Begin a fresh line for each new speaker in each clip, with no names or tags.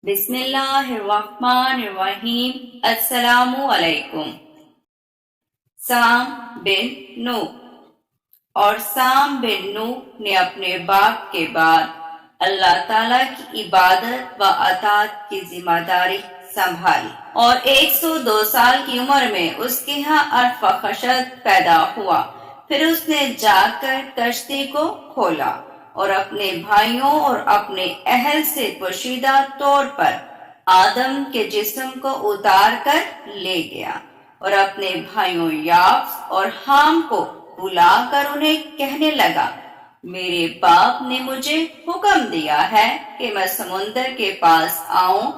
بسم اللہ الرحمن الرحیم۔ السلام علیکم۔ سام بن نوح۔ اور سام بن نوح نے اپنے باپ کے بعد اللہ تعالیٰ کی عبادت و اطاعت کی ذمہ داری سنبھالی، اور 102 سال کی عمر میں اس کے ہاں عرف و خشت پیدا ہوا۔ پھر اس نے جا کر کشتی کو کھولا اور اپنے بھائیوں اور اپنے اہل سے پوشیدہ طور پر آدم کے جسم کو اتار کر لے گیا، اور اپنے بھائیوں یافس اور حام کو بلا کر انہیں کہنے لگا، میرے باپ نے مجھے حکم دیا ہے کہ میں سمندر کے پاس آؤں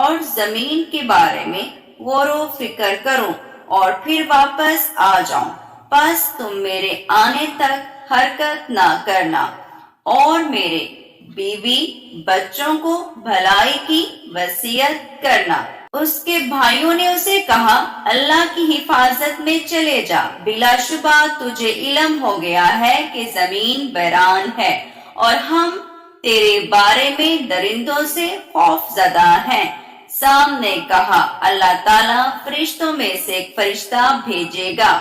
اور زمین کے بارے میں غور و فکر کروں اور پھر واپس آ جاؤں، پس تم میرے آنے تک حرکت نہ کرنا اور میرے بیوی بچوں کو بھلائی کی وصیت کرنا۔ اس کے بھائیوں نے اسے کہا، اللہ کی حفاظت میں چلے جا، بلا شبہ تجھے علم ہو گیا ہے کہ زمین ویران ہے اور ہم تیرے بارے میں درندوں سے خوف زدہ ہیں۔ سام نے کہا، اللہ تعالیٰ فرشتوں میں سے ایک فرشتہ بھیجے گا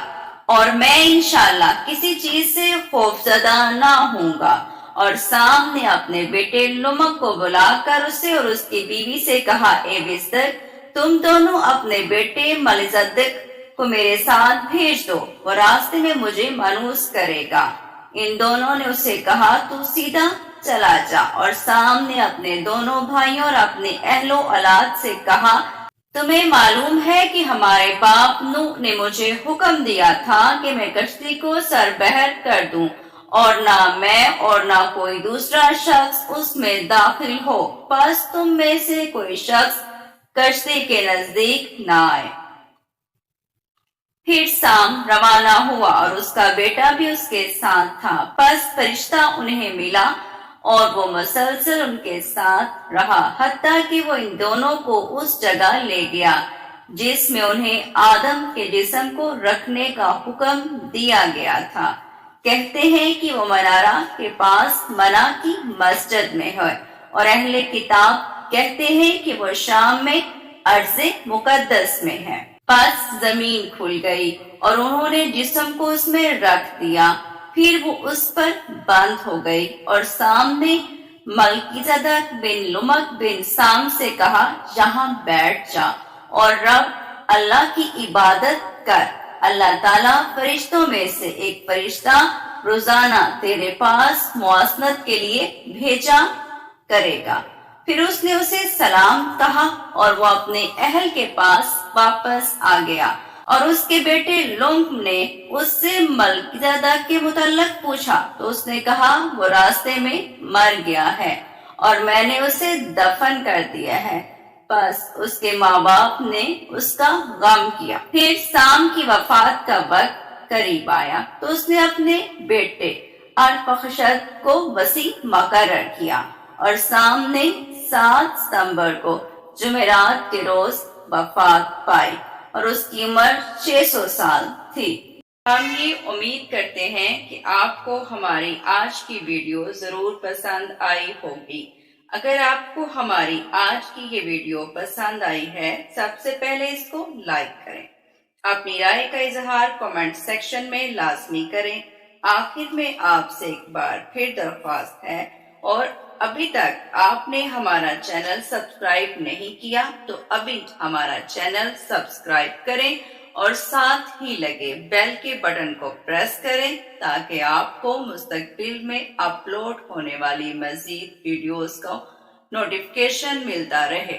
اور میں انشاءاللہ کسی چیز سے خوف زدہ نہ ہوں گا۔ اور سام نے اپنے بیٹے لمک کو بلا کر اسے اور اس کی بیوی سے کہا، اے بستر، تم دونوں اپنے بیٹے ملزدق کو میرے ساتھ بھیج دو، وہ راستے میں مجھے مانوس کرے گا۔ ان دونوں نے اسے کہا، تو سیدھا چلا جا۔ اور سام نے اپنے دونوں بھائیوں اور اپنے اہل و اولاد سے کہا، تمہیں معلوم ہے کہ ہمارے باپ نوح نے مجھے حکم دیا تھا کہ میں کشتی کو سربحر کر دوں، اور نہ میں اور نہ کوئی دوسرا شخص اس میں داخل ہو، پس تم میں سے کوئی شخص کشتی کے نزدیک نہ آئے۔ پھر سام روانہ ہوا اور اس کا بیٹا بھی اس کے ساتھ تھا، پس فرشتہ انہیں ملا اور وہ مسلسل ان کے ساتھ رہا، حتیٰ کہ وہ ان دونوں کو اس جگہ لے گیا جس میں انہیں آدم کے جسم کو رکھنے کا حکم دیا گیا تھا۔ کہتے ہیں کہ وہ منارہ کے پاس منا کی مسجد میں ہے، اور اہل کتاب کہتے ہیں کہ وہ شام میں ارض مقدس میں ہے۔ پس زمین کھل گئی اور انہوں نے جسم کو اس میں رکھ دیا، پھر وہ اس پر بند ہو گئی۔ اور سام نے ملکیزدق بن لمک بن سام سے کہا، یہاں بیٹھ جا اور رب اللہ کی عبادت کر، اللہ تعالیٰ فرشتوں میں سے ایک فرشتہ روزانہ تیرے پاس مواسنت کے لیے بھیجا کرے گا۔ پھر اس نے اسے سلام کہا اور وہ اپنے اہل کے پاس واپس آ گیا، اور اس کے بیٹے لمک نے اس سے ملکیزدق کے متعلق پوچھا تو اس نے کہا، وہ راستے میں مر گیا ہے اور میں نے اسے دفن کر دیا ہے۔ پس اس کے ماں باپ نے اس کا غم کیا۔ پھر سام کی وفات کا وقت قریب آیا تو اس نے اپنے بیٹے ارپخشد کو وصی مقرر کیا، اور سام نے 7 ستمبر کو جمعرات کے روز وفات پائی، اور اس کی عمر 600 سال تھی۔ ہم یہ امید کرتے ہیں کہ آپ کو ہماری آج کی ویڈیو ضرور پسند آئی ہوگی۔ اگر آپ کو ہماری آج کی یہ ویڈیو پسند آئی ہے، سب سے پہلے اس کو لائک کریں، اپنی رائے کا اظہار کمنٹ سیکشن میں لازمی کریں۔ آخر میں آپ سے ایک بار پھر درخواست ہے، اور ابھی تک آپ نے ہمارا چینل سبسکرائب نہیں کیا تو ابھی ہمارا چینل سبسکرائب کریں اور ساتھ ہی لگے بیل کے بٹن کو پریس کریں تاکہ آپ کو مستقبل میں اپلوڈ ہونے والی مزید ویڈیوز کا نوٹیفیکیشن ملتا رہے۔